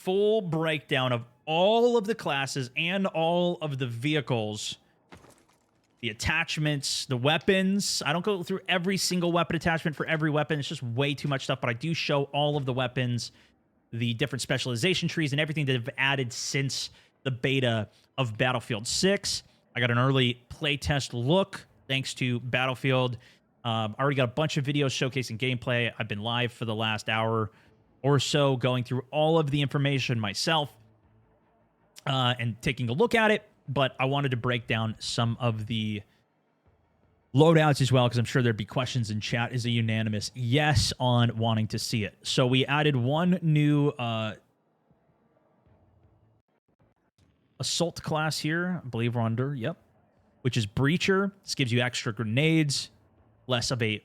full breakdown of all of the classes and all of the vehicles, the attachments, the weapons. I don't go through every single weapon attachment for every weapon. It's just way too much stuff, but I do show all of the weapons, the different specialization trees, and everything that have added since the beta of Battlefield 6. I got an early playtest look thanks to Battlefield. I already got a bunch of videos showcasing gameplay. I've been live for the last hour or so going through all of the information myself and taking a look at it. But I wanted to break down some of the loadouts as well, because I'm sure there'd be questions in chat. Is a unanimous yes on wanting to see it. So we added one new assault class here. I believe we're under, yep, which is Breacher. This gives you extra grenades, less of a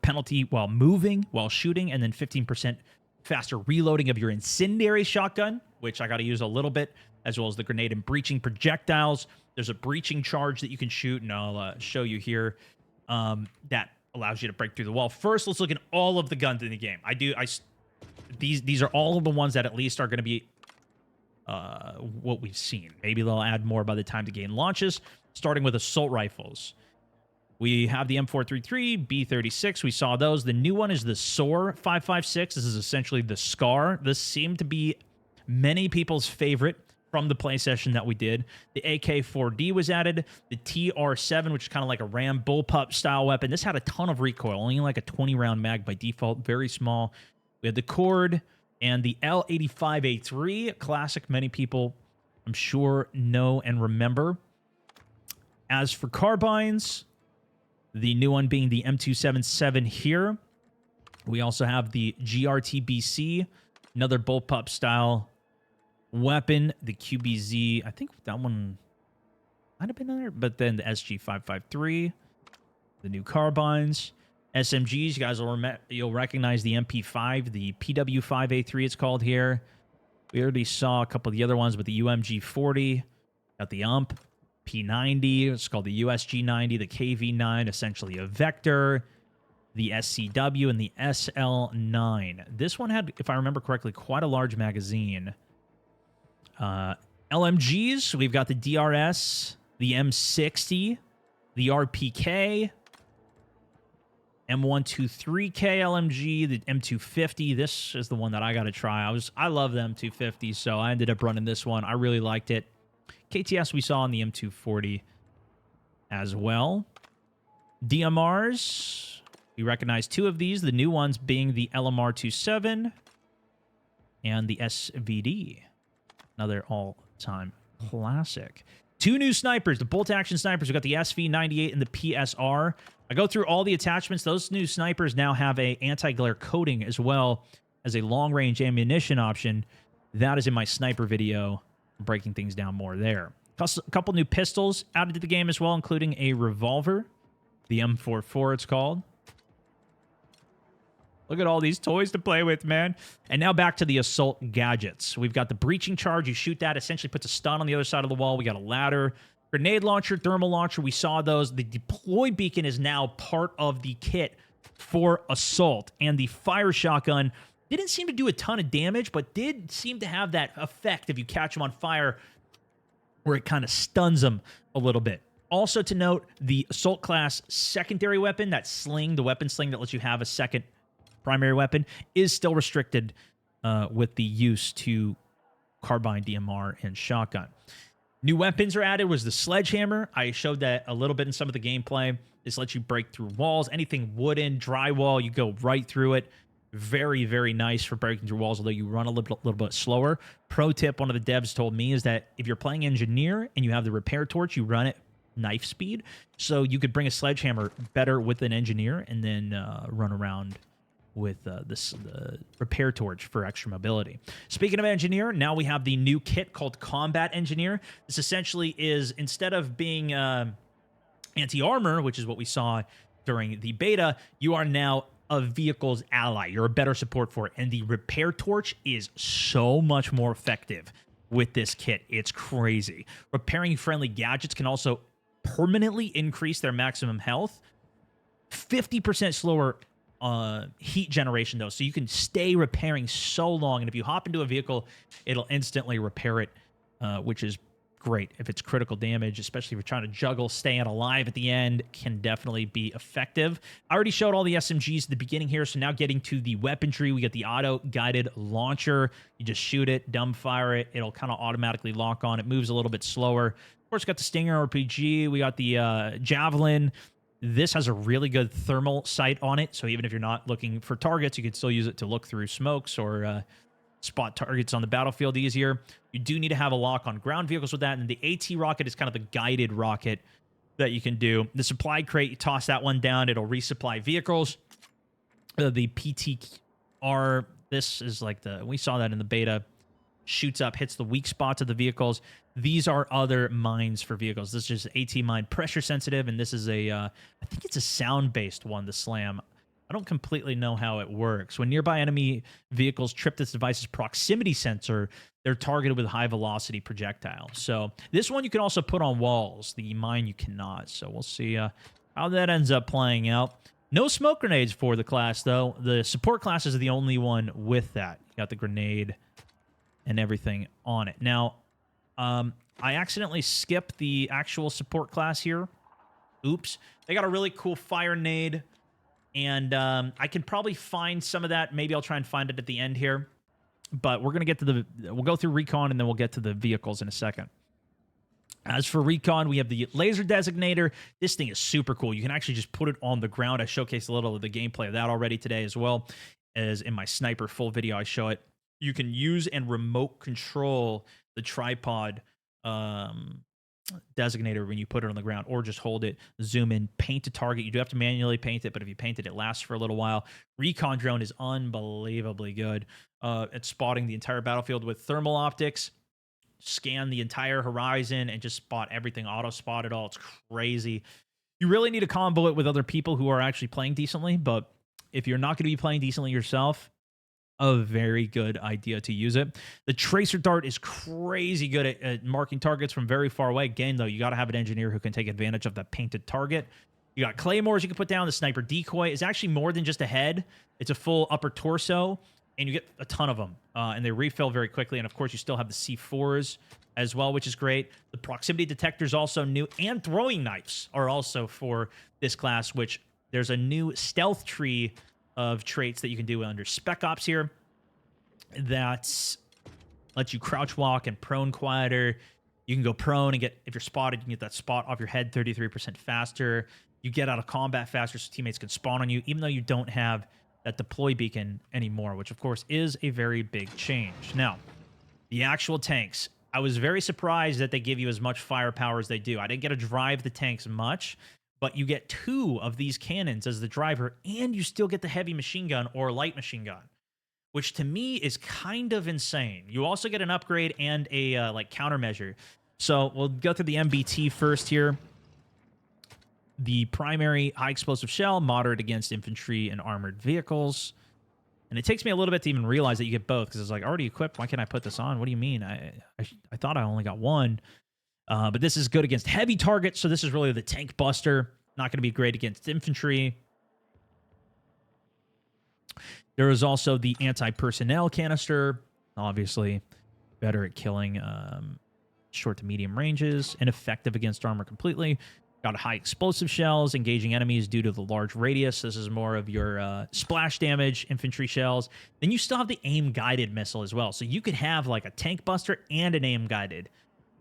penalty while moving, while shooting, and then 15% faster reloading of your incendiary shotgun, which I got to use a little bit, as well as the grenade and breaching projectiles. There's a breaching charge that you can shoot, and I'll show you here. That allows you to break through the wall. First, let's look at all of the guns in the game. These are all of the ones that at least are going to be what we've seen. Maybe they'll add more by the time the game launches, starting with assault rifles. We have the M433, B36. We saw those. The new one is the SOAR 556. This is essentially the SCAR. This seemed to be many people's favorite from the play session that we did. The AK-4D was added. The TR-7, which is kind of like a Ram bullpup style weapon. This had a ton of recoil, only like a 20-round mag by default, very small. We had the Cord and the L85A3, a classic many people, I'm sure, know and remember. As for carbines, the new one being the M277 here. We also have the GRTBC, another bullpup style weapon. The QBZ, I think that one might have been in there, but then the SG553, the new carbines. SMGs, you guys you'll recognize the MP5, the PW5A3 it's called here. We already saw a couple of the other ones with the UMG40, got the UMP, P90, it's called the USG90, the KV9, essentially a Vector, the SCW, and the SL9. This one had, if I remember correctly, quite a large magazine. LMGs, we've got the DRS, the M60, the RPK, M123K LMG, the M250. This is the one that I got to try. I love the M250, so I ended up running this one. I really liked it. KTS we saw on the M240 as well. DMRs, we recognize two of these. The new ones being the LMR27 and the SVD. Another all-time classic. Two new snipers, the bolt-action snipers. We've got the SV98 and the PSR. I go through all the attachments. Those new snipers now have a anti-glare coating as well as a long-range ammunition option. That is in my sniper video. I'm breaking things down more there. A couple new pistols added to the game as well, including a revolver. The M44, it's called. Look at all these toys to play with, man. And now back to the assault gadgets. We've got the breaching charge. You shoot that, essentially puts a stun on the other side of the wall. We got a ladder, grenade launcher, thermal launcher. We saw those. The deploy beacon is now part of the kit for assault. And the fire shotgun didn't seem to do a ton of damage, but did seem to have that effect if you catch them on fire where it kind of stuns them a little bit. Also to note, the assault class secondary weapon, that sling, the weapon sling that lets you have a second primary weapon, is still restricted with the use to carbine, DMR, and shotgun. New weapons are added was the sledgehammer. I showed that a little bit in some of the gameplay. This lets you break through walls. Anything wooden, drywall, you go right through it. Very, very nice for breaking through walls, although you run a little bit slower. Pro tip, one of the devs told me, is that if you're playing engineer and you have the repair torch, you run it knife speed. So you could bring a sledgehammer better with an engineer and then run around with the repair torch for extra mobility. Speaking of engineer, now we have the new kit called Combat Engineer. This essentially is, instead of being anti-armor, which is what we saw during the beta, you are now a vehicle's ally. You're a better support for it. And the repair torch is so much more effective with this kit. It's crazy. Repairing friendly gadgets can also permanently increase their maximum health. 50% slower heat generation, though, so you can stay repairing so long. And if you hop into a vehicle, it'll instantly repair it, which is great. If it's critical damage, especially if you're trying to juggle, staying alive at the end, can definitely be effective. I already showed all the SMGs at the beginning here, so now getting to the weaponry, we get the auto-guided launcher. You just shoot it, dumbfire it. It'll kind of automatically lock on. It moves a little bit slower. Of course, we got the Stinger RPG. We got the Javelin. This has a really good thermal sight on it, so even if you're not looking for targets, you can still use it to look through smokes or spot targets on the battlefield easier. You do need to have a lock on ground vehicles with that, and the AT rocket is kind of the guided rocket that you can do. The supply crate, you toss that one down, it'll resupply vehicles. The PTR, this is like we saw that in the beta, shoots up, hits the weak spots of the vehicles. These are other mines for vehicles. This is just AT mine, pressure sensitive, and this is I think it's a sound-based one, the SLAM. I don't completely know how it works. When nearby enemy vehicles trip this device's proximity sensor, they're targeted with high-velocity projectile. So this one you can also put on walls. The mine you cannot. So we'll see how that ends up playing out. No smoke grenades for the class, though. The support class is the only one with that. You got the grenade and everything on it. Now, I accidentally skipped the actual support class here. Oops. They got a really cool fire nade. And I can probably find some of that. Maybe I'll try and find it at the end here. But we're going to get to we'll go through Recon, and then we'll get to the vehicles in a second. As for Recon, we have the laser designator. This thing is super cool. You can actually just put it on the ground. I showcased a little of the gameplay of that already today, as well as in my sniper full video. I show it. You can use and remote control the tripod designator when you put it on the ground, or just hold it, zoom in, paint a target. You do have to manually paint it, but if you paint it, it lasts for a little while. Recon drone is unbelievably good at spotting the entire battlefield with thermal optics. Scan the entire horizon and just spot everything, auto spot it all. It's crazy. You really need to combo it with other people who are actually playing decently, but if you're not going to be playing decently yourself, a very good idea to use it. The tracer dart is crazy good at marking targets from very far away. Again, though, you got to have an engineer who can take advantage of that painted target. You got claymores you can put down. The sniper decoy is actually more than just a head. It's a full upper torso, and you get a ton of them, and they refill very quickly. And, of course, you still have the C4s as well, which is great. The proximity detector is also new, and throwing knives are also for this class, which there's a new stealth tree of traits that you can do under Spec Ops here that lets you crouch walk and prone quieter. You can go prone and get, if you're spotted, you can get that spot off your head 33% faster. You get out of combat faster so teammates can spawn on you, even though you don't have that deploy beacon anymore, which of course is a very big change. Now, the actual tanks. I was very surprised that they give you as much firepower as they do. I didn't get to drive the tanks much, but you get 2 of these cannons as the driver, and you still get the heavy machine gun or light machine gun, which to me is kind of insane. You also get an upgrade and a like countermeasure. So we'll go through the MBT first here. The primary high explosive shell, moderate against infantry and armored vehicles. And it takes me a little bit to even realize that you get both, because it's like, already equipped. Why can't I put this on? What do you mean? I thought I only got one. But this is good against heavy targets, so this is really the tank buster. Not going to be great against infantry. There is also the anti-personnel canister. Obviously, better at killing short to medium ranges, and effective against armor completely. Got high explosive shells, engaging enemies due to the large radius. This is more of your splash damage infantry shells. Then you still have the aim-guided missile as well. So you could have like a tank buster and an aim-guided.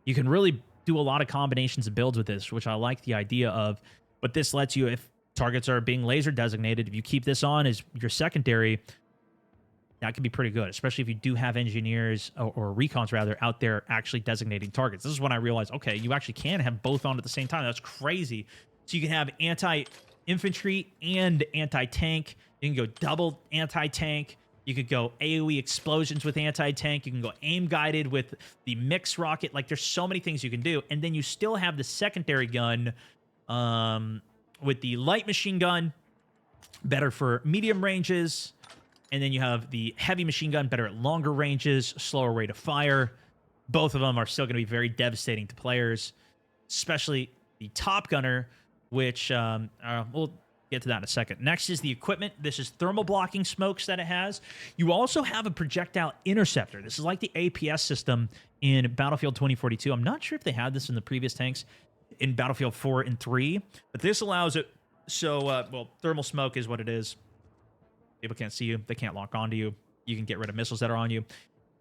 You can really do a lot of combinations of builds with this, which I like the idea of. But this lets you, if targets are being laser designated, if you keep this on as your secondary, that could be pretty good, especially if you do have engineers or recons rather out there actually designating targets. This is when I realized, okay, you actually can have both on at the same time. That's crazy. So you can have anti-infantry and anti-tank. You can go double anti-tank. You could go AoE explosions with anti-tank. You can go aim-guided with the mix rocket. Like, there's so many things you can do. And then you still have the secondary gun with the light machine gun, better for medium ranges. And then you have the heavy machine gun, better at longer ranges, slower rate of fire. Both of them are still going to be very devastating to players, especially the Top Gunner, which we'll Get to that in a second. Next is the equipment. This is thermal blocking smokes that it has. You also have a projectile interceptor. This is like the APS system in Battlefield 2042. I'm not sure if they had this in the previous tanks in Battlefield 4 and 3, but this allows it. So, well, thermal smoke is what it is. People can't see you. They can't lock onto you. You can get rid of missiles that are on you.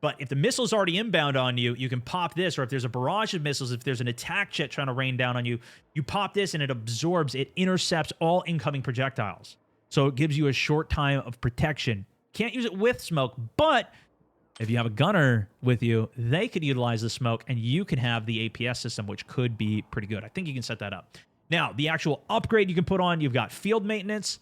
But if the missile's already inbound on you, you can pop this, or if there's a barrage of missiles, if there's an attack jet trying to rain down on you, you pop this and it absorbs, it intercepts all incoming projectiles. So it gives you a short time of protection. Can't use it with smoke, but if you have a gunner with you, they could utilize the smoke and you can have the APS system, which could be pretty good. I think you can set that up. Now, the actual upgrade you can put on, you've got field maintenance,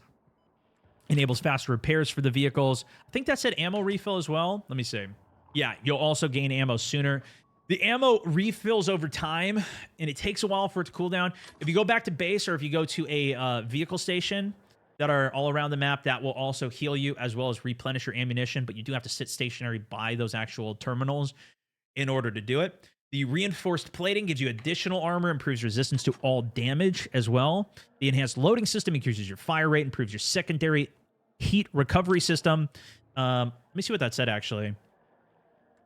enables faster repairs for the vehicles. I think that said ammo refill as well. Let me see. Yeah, you'll also gain ammo sooner. The ammo refills over time, and it takes a while for it to cool down. If you go back to base or if you go to a vehicle station that are all around the map, that will also heal you as well as replenish your ammunition, but you do have to sit stationary by those actual terminals in order to do it. The reinforced plating gives you additional armor, improves resistance to all damage as well. The enhanced loading system increases your fire rate, improves your secondary heat recovery system. Let me see what that said, actually.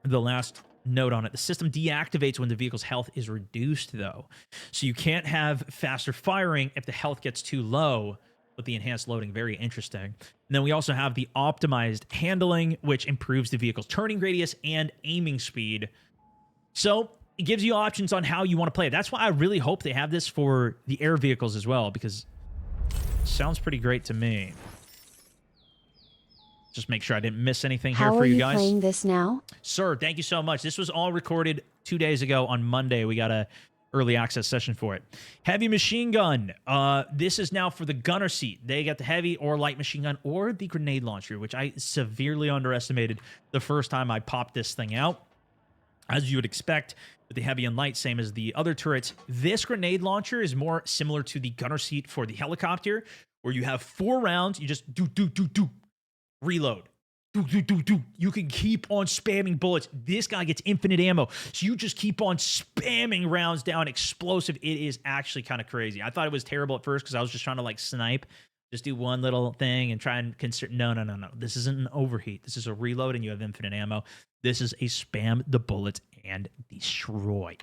The last note on it. The system deactivates when the vehicle's health is reduced, though. So you can't have faster firing if the health gets too low with the enhanced loading. Very interesting. And then we also have the optimized handling, which improves the vehicle's turning radius and aiming speed. So it gives you options on how you want to play it. That's why I really hope they have this for the air vehicles as well, because it sounds pretty great to me. Just make sure I didn't miss anything here for you guys. How are you playing this now? Sir, thank you so much. This was all recorded 2 days ago on Monday. We got a early access session for it. Heavy machine gun. This is now for the gunner seat. They got the heavy or light machine gun or the grenade launcher, which I severely underestimated the first time I popped this thing out. As you would expect, with the heavy and light, same as the other turrets, this grenade launcher is more similar to the gunner seat for the helicopter, where you have 4 rounds. You just do, reload. You can keep on spamming bullets. This guy gets infinite ammo. So you just keep on spamming rounds down. Explosive. It is actually kind of crazy. I thought it was terrible at first because I was just trying to like snipe. Just do one little thing and try and consider. No. This isn't an overheat. This is a reload and you have infinite ammo. This is a spam the bullets and destroy.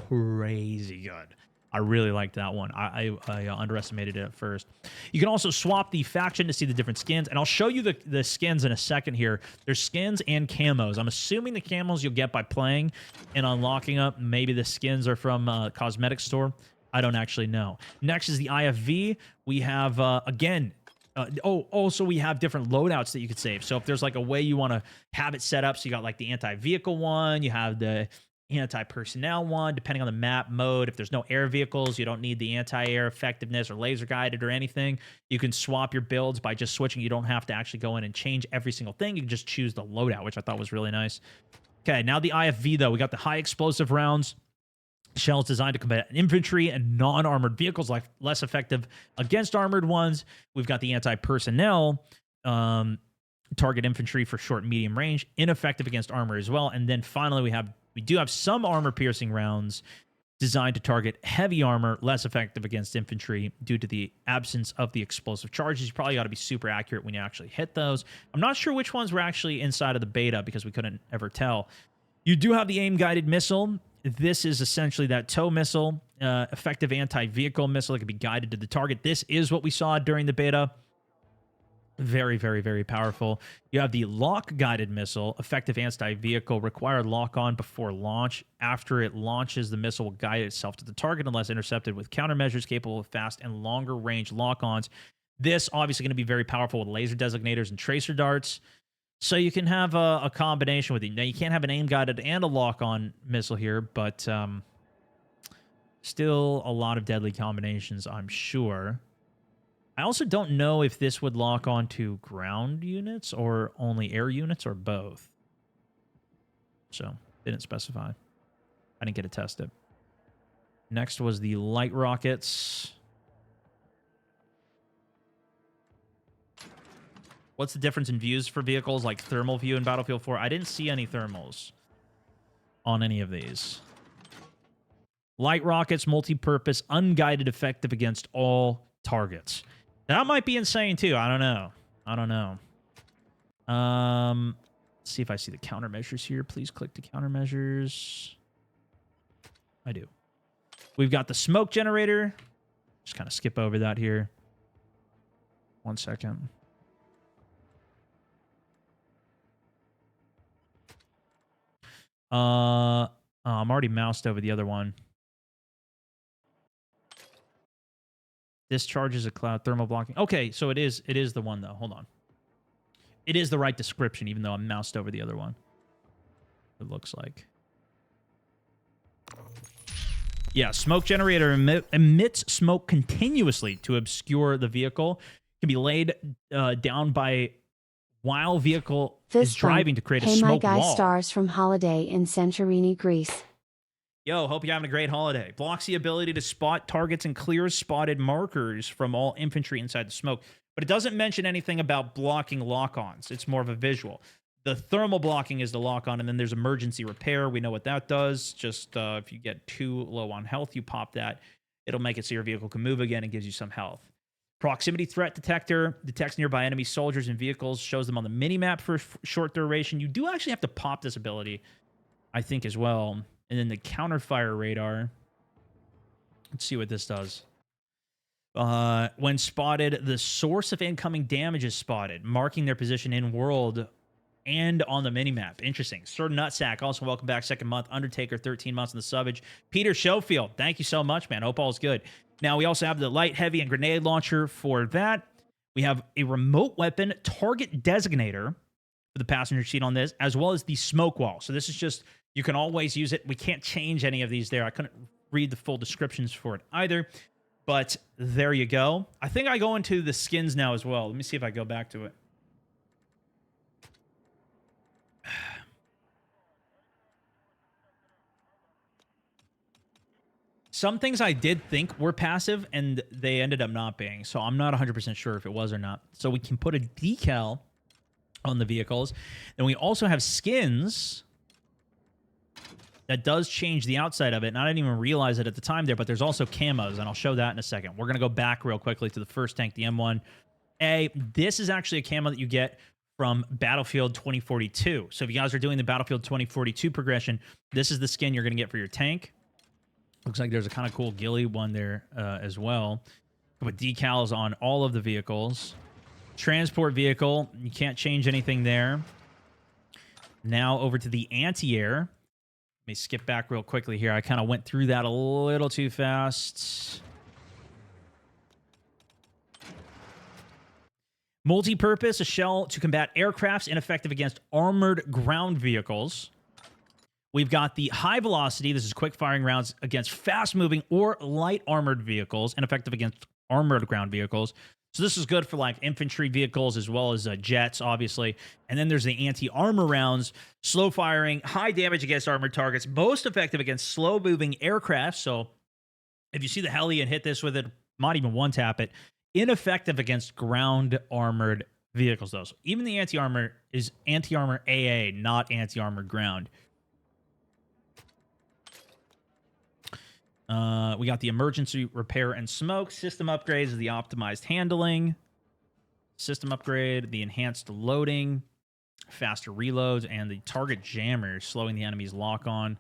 Crazy good. I really liked that one. I underestimated it at first. You can also swap the faction to see the different skins, and I'll show you the skins in a second here. There's skins and camos. I'm assuming the camos you'll get by playing and unlocking up. Maybe the skins are from a cosmetic store. I don't actually know. Next is the IFV. We have, again... also we have different loadouts that you could save. So if there's like a way you want to have it set up, so you got like the anti-vehicle one, you have the anti-personnel one, depending on the map mode. If there's no air vehicles, you don't need the anti-air effectiveness or laser guided or anything. You can swap your builds by just switching. You don't have to actually go in and change every single thing. You can just choose the loadout, which I thought was really nice. Okay, now the IFV though. We got the high explosive rounds. Shells designed to combat infantry and non-armored vehicles, like less effective against armored ones. We've got the anti-personnel target infantry for short and medium range, ineffective against armor as well. And then finally we do have some armor-piercing rounds designed to target heavy armor, less effective against infantry due to the absence of the explosive charges. You probably got to be super accurate when you actually hit those. I'm not sure which ones were actually inside of the beta because we couldn't ever tell. You do have the aim-guided missile. This is essentially that tow missile, effective anti-vehicle missile that can be guided to the target. This is what we saw during the beta. Very, very, very powerful. You have the lock-guided missile, effective anti-vehicle, required lock-on before launch. After it launches, the missile will guide itself to the target unless intercepted with countermeasures capable of fast and longer-range lock-ons. This obviously going to be very powerful with laser designators and tracer darts. So you can have a combination with it. Now, you can't have an aim-guided and a lock-on missile here, but still a lot of deadly combinations, I'm sure. I also don't know if this would lock on to ground units or only air units or both. So, didn't specify. I didn't get it tested. Next was the light rockets. What's the difference in views for vehicles like thermal view in Battlefield 4? I didn't see any thermals on any of these. Light rockets, multi-purpose, unguided, effective against all targets. That might be insane too. I don't know. I don't know. Let's see if I see the countermeasures here. Please click the countermeasures. I do. We've got the smoke generator. Just kind of skip over that here. 1 second. I'm already moused over the other one. Discharges a cloud thermal blocking. Okay, so it is the one though. Hold on. It is the right description, even though I'm moused over the other one. It looks like. Yeah, smoke generator emits smoke continuously to obscure the vehicle. Can be laid down by while vehicle is driving to create a smoke wall. Hey, my guy Stars from Holiday in Santorini, Greece. Yo, hope you're having a great holiday. Blocks the ability to spot targets and clears spotted markers from all infantry inside the smoke. But it doesn't mention anything about blocking lock-ons. It's more of a visual. The thermal blocking is the lock-on, and then there's emergency repair. We know what that does. Just if you get too low on health, you pop that. It'll make it so your vehicle can move again and gives you some health. Proximity threat detector detects nearby enemy soldiers and vehicles, shows them on the mini-map for short duration. You do actually have to pop this ability, I think, as well. And then the counterfire radar. Let's see what this does. When spotted, the source of incoming damage is spotted, marking their position in world and on the minimap. Interesting. Sir Nutsack, also welcome back. Second month. Undertaker, 13 months in the subbage. Peter Schofield, thank you so much, man. Hope all's good. Now, we also have the light, heavy, and grenade launcher for that. We have a remote weapon target designator for the passenger seat on this, as well as the smoke wall. So this is just, you can always use it. We can't change any of these there. I couldn't read the full descriptions for it either. But there you go. I think I go into the skins now as well. Let me see if I go back to it. Some things I did think were passive, and they ended up not being. So I'm not 100% sure if it was or not. So we can put a decal on the vehicles. Then we also have skins that does change the outside of it. And I didn't even realize it at the time there, but there's also camos, and I'll show that in a second. We're going to go back real quickly to the first tank, the M1A. This is actually a camo that you get from Battlefield 2042. So if you guys are doing the Battlefield 2042 progression, this is the skin you're going to get for your tank. Looks like there's a kind of cool ghillie one there as well. With decals on all of the vehicles. Transport vehicle, you can't change anything there. Now over to the anti-air. Let me skip back real quickly here. I kind of went through that a little too fast. Multi-purpose, a shell to combat aircrafts, ineffective against armored ground vehicles. We've got the high velocity. This is quick firing rounds against fast-moving or light armored vehicles, ineffective against armored ground vehicles. So this is good for like infantry vehicles as well as jets, obviously. And then there's the anti-armor rounds, slow firing, high damage against armored targets, most effective against slow-moving aircraft. So if you see the heli and hit this with it, might even one-tap it. Ineffective against ground armored vehicles, though. So even the anti-armor is anti-armor AA, not anti-armor ground. We got the emergency repair and smoke. System upgrades is the optimized handling. System upgrade, the enhanced loading, faster reloads, and the target jammer, slowing the enemy's lock on.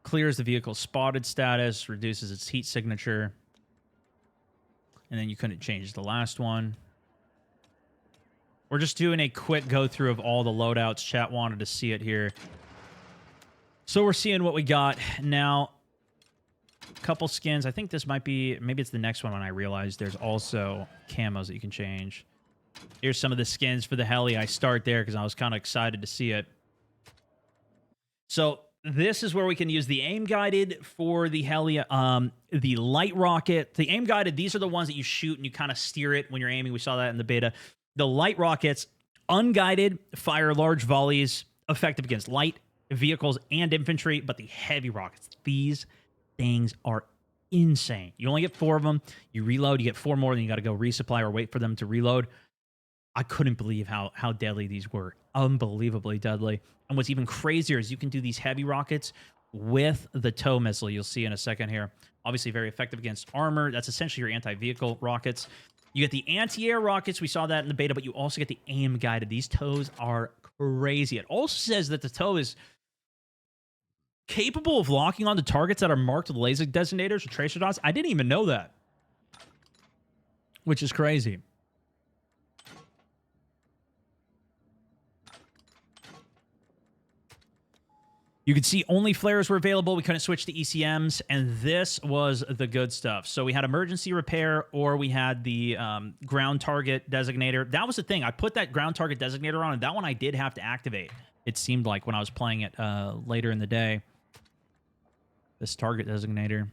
Clears the vehicle's spotted status, reduces its heat signature. And then you couldn't change the last one. We're just doing a quick go through of all the loadouts. Chat wanted to see it here. So we're seeing what we got now. Couple skins. I think this might be, maybe it's the next one when I realize there's also camos that you can change. Here's some of the skins for the heli. I start there because I was kind of excited to see it. So this is where we can use the aim guided for the heli, the light rocket. The aim guided, these are the ones that you shoot and you kind of steer it when you're aiming. We saw that in the beta. The light rockets, unguided, fire large volleys, effective against light vehicles and infantry, but the heavy rockets, these things are insane. You only get 4 of them. You reload, you get 4 more, then you got to go resupply or wait for them to reload. I couldn't believe how deadly these were. Unbelievably deadly. And what's even crazier is you can do these heavy rockets with the tow missile. You'll see in a second here. Obviously very effective against armor. That's essentially your anti-vehicle rockets. You get the anti-air rockets. We saw that in the beta, but you also get the aim guided. These tows are crazy. It also says that the tow is capable of locking onto targets that are marked with laser designators or tracer dots. I didn't even know that, which is crazy. You could see only flares were available. We couldn't switch to ECMs, and this was the good stuff. So we had emergency repair, or we had the ground target designator. That was the thing. I put that ground target designator on, and that one I did have to activate. It seemed like when I was playing it later in the day. This target designator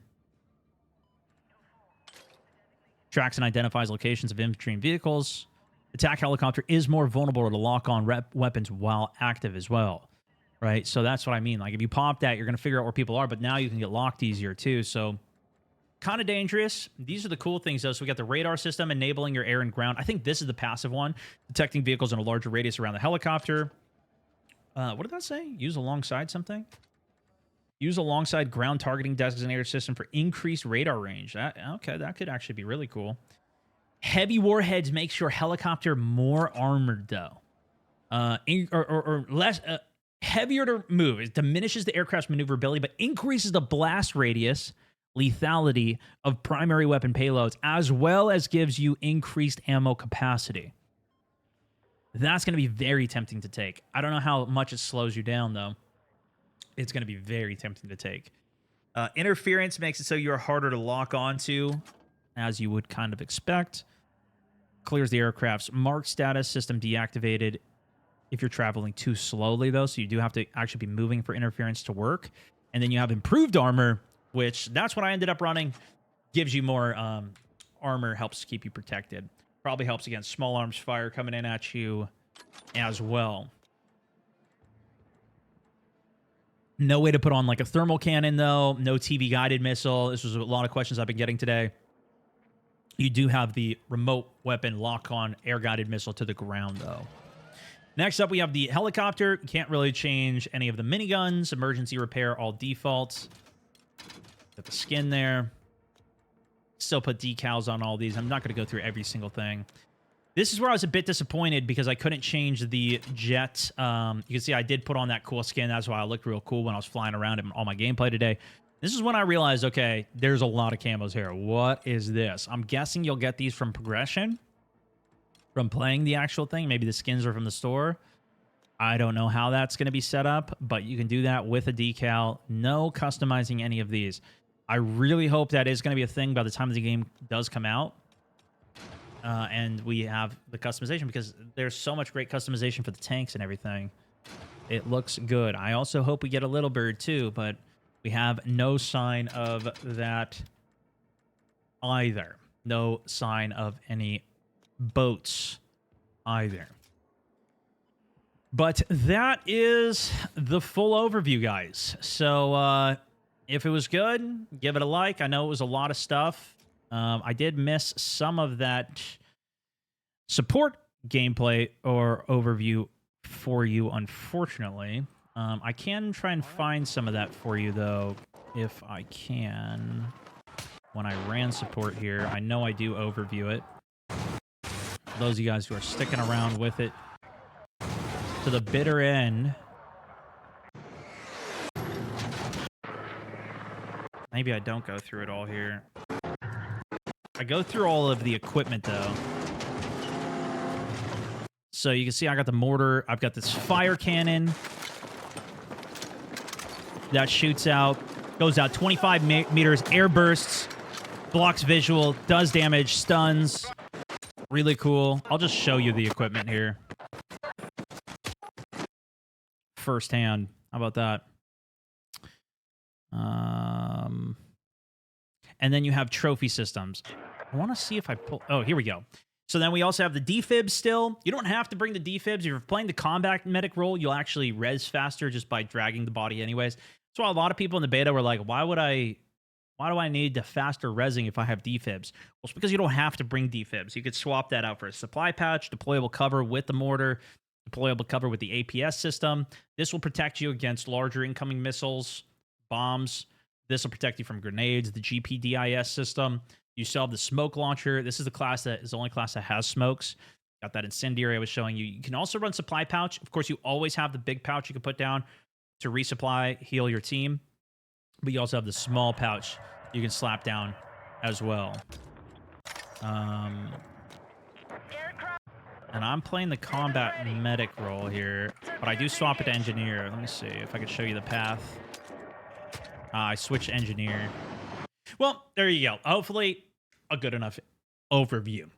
tracks and identifies locations of infantry and vehicles. Attack helicopter is more vulnerable to lock on weapons while active as well. Right, so that's what I mean. Like, if you pop that, you're going to figure out where people are, but now you can get locked easier, too. So, kind of dangerous. These are the cool things, though. So, we got the radar system enabling your air and ground. I think this is the passive one, detecting vehicles in a larger radius around the helicopter. What did that say? Use alongside something? Use alongside ground targeting designator system for increased radar range. Okay, that could actually be really cool. Heavy warheads makes your helicopter more armored, though. Or less... heavier to move. It diminishes the aircraft's maneuverability, but increases the blast radius, lethality of primary weapon payloads, as well as gives you increased ammo capacity. That's going to be very tempting to take. I don't know how much it slows you down, though. It's going to be very tempting to take. Interference makes it so you're harder to lock onto, as you would kind of expect. Clears the aircraft's mark status, system deactivated. If you're traveling too slowly, though, so you do have to actually be moving for interference to work. And then you have improved armor, which that's what I ended up running. Gives you more armor, helps keep you protected. Probably helps against small arms fire coming in at you as well. No way to put on like a thermal cannon, though. No TV guided missile. This was a lot of questions I've been getting today. You do have the remote weapon lock-on air guided missile to the ground, though. Next up, we have the helicopter. You can't really change any of the miniguns. Emergency repair, all defaults. Got the skin there. Still put decals on all these. I'm not going to go through every single thing. This is where I was a bit disappointed because I couldn't change the jet. You can see I did put on that cool skin. That's why I looked real cool when I was flying around in all my gameplay today. This is when I realized, okay, there's a lot of camos here. What is this? I'm guessing you'll get these from progression. From playing the actual thing. Maybe the skins are from the store. I don't know how that's going to be set up, but you can do that with a decal. No customizing any of these. I really hope that is going to be a thing by the time the game does come out. And we have the customization, because there's so much great customization for the tanks and everything. It looks good. I also hope we get a little bird too, but we have no sign of that either. No sign of any boats either. But that is the full overview, guys. So if it was good, give it a like. I know it was a lot of stuff. I did miss some of that support gameplay or overview for you, unfortunately. I can try and find some of that for you, though, if I can. When I ran support here, I know I do overview it. Those of you guys who are sticking around with it to the bitter end. Maybe I don't go through it all here. I go through all of the equipment, though. So you can see I got the mortar. I've got this fire cannon that shoots out, goes out 25 meters, air bursts, blocks visual, does damage, stuns. Really cool. I'll just show you the equipment here. Firsthand. How about that? And then you have trophy systems. I want to see if I pull... Oh, here we go. So then we also have the defibs still. You don't have to bring the defibs. If you're playing the combat medic role, you'll actually res faster just by dragging the body anyways. That's why a lot of people in the beta were like, why do I need the faster resing if I have defibs? Well, it's because you don't have to bring defibs. You could swap that out for a supply pouch, deployable cover with the mortar, deployable cover with the APS system. This will protect you against larger incoming missiles, bombs. This will protect you from grenades, the GPDIS system. You still have the smoke launcher. This is the only class that has smokes. Got that incendiary I was showing you. You can also run supply pouch. Of course, you always have the big pouch you can put down to resupply, heal your team. But you also have the small pouch you can slap down as well. And I'm playing the combat medic role here, but I do swap it to engineer. Let me see if I can show you the path. I switch to engineer. Well, there you go. Hopefully, a good enough overview.